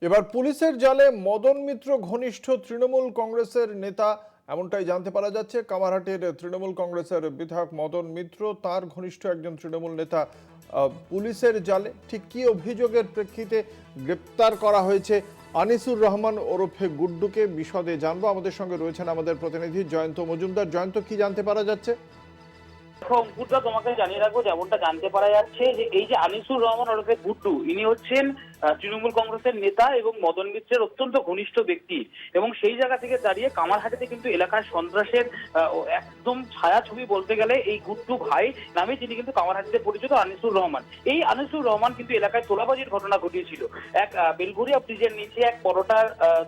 এবার পুলিশের জালে মদন মিত্র ঘনিষ্ঠ তৃণমূল কংগ্রেসের নেতা, এমনটাই জানতে পারা যাচ্ছে। কামারহাটির তৃণমূল কংগ্রেসের বিধায়ক মদন মিত্র, তার ঘনিষ্ঠ একজন তৃণমূল নেতা পুলিশের জালে। ঠিক কী অভিযোগের প্রেক্ষিতে গ্রেপ্তার করা হয়েছে আনিসুর রহমান ওরফে গুড্ডুকে, বিশদে জানবো। আমাদের সঙ্গে রয়েছেন আমাদের প্রতিনিধি জয়ন্ত মজুমদার। জয়ন্ত, কি জানতে পারা যাচ্ছে? অঙ্কুরদা, তোমাকে জানিয়ে রাখবো, যেমনটা জানতে পারা যাচ্ছে যে এই যে আনিসুর রহমান ওরফে গুড্ডু, ইনি হচ্ছেন তৃণমূল কংগ্রেসের নেতা এবং মদন মিত্রের অত্যন্ত ঘনিষ্ঠ ব্যক্তি। এবং সেই জায়গা থেকে দাঁড়িয়ে কামারহাটিতে কিন্তু এলাকার সন্ত্রাসের একদম ছায়া ছবি বলতে গেলে এই গুড্ডু ভাই নামে যিনি কিন্তু কামারহাটিতে পরিচিত আনিসুর রহমান। এই আনিসুর রহমান কিন্তু এলাকায় তোলাবাজির ঘটনা ঘটিয়েছিল। এক বেলঘরিয়া ব্রিজের নিচে এক পরোটার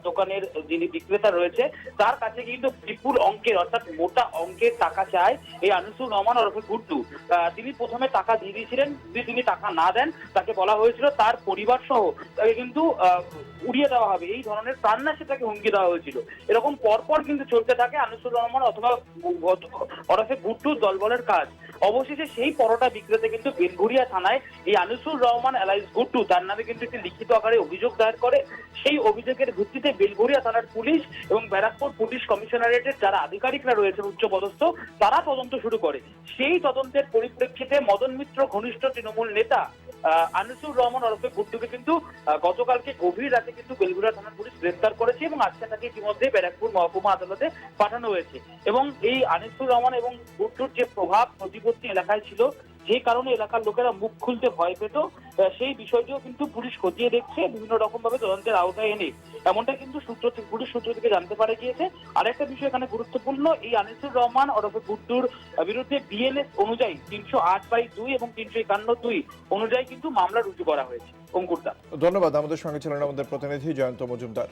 দোকানের যিনি বিক্রেতা রয়েছে, তার কাছে কিন্তু বিপুল অঙ্কের অর্থাৎ মোটা অঙ্কের টাকা চায় এই আনিসুর রহমান ওরফে গুড্ডু। তিনি প্রথমে টাকা দিয়ে দিয়েছিলেন, যদি তিনি টাকা না দেন তাকে বলা হয়েছিল তার পরিবার সহ তাকে কিন্তু উড়িয়ে দেওয়া হবে, এই ধরনের প্রাণনাশে তাকে হুমকি দেওয়া হয়েছিল। এরকম পরপর কিন্তু চলতে থাকে আনিসুর রহমান অথবা ওরফে গুড্ডুর দলবলের কাজ। অবশেষে সেই পরোটা বিক্রেতা কিন্তু বেলঘরিয়া থানায় এই আনিসুর রহমান এলাইস গুড্ডু তার নামে কিন্তু একটি লিখিত আকারে অভিযোগ দায়ের করে। সেই অভিযোগের ভিত্তিতে বেলঘরিয়া থানার পুলিশ এবং ব্যারাকপুর পুলিশ কমিশনারেটের যারা আধিকারিকরা রয়েছে উচ্চপদস্থ, তারা তদন্ত শুরু করে। সেই তদন্তের পরিপ্রেক্ষিতে মদন মিত্র ঘনিষ্ঠ তৃণমূল নেতা আনিসুর রহমান ওরফে গুড্ডুকে কিন্তু গতকালকে গভীর রাতে কিন্তু বেলঘরিয়া থানার পুলিশ গ্রেফতার করেছে এবং আজকে তাকে ইতিমধ্যে ব্যারাকপুর মহকুমা আদালতে পাঠানো হয়েছে। এবং এই আনিসুর রহমান এবং গুড্ডুর যে প্রভাব প্রতিপত্তি এলাকায় ছিল, যে কারণে এলাকার লোকেরা মুখ খুলতে ভয় পেত, সেই বিষয়টিও কিন্তু পুলিশ খতিয়ে দেখছে বিভিন্ন রকম ভাবে তদন্তের আওতায় এনে। এমনটা কিন্তু পুলিশ সূত্র থেকে জানতে পারা গিয়েছে। আরেকটা বিষয় এখানে গুরুত্বপূর্ণ, এই আনিসুর রহমান ওরফে গুড্ডুর বিরুদ্ধে বিএনএস অনুযায়ী 308/2 এবং 351(2) অনুযায়ী কিন্তু মামলা রুজু করা হয়েছে। অঙ্কুরদা, ধন্যবাদ। আমাদের সঙ্গে ছিলেন আমাদের প্রতিনিধি জয়ন্ত মজুমদার।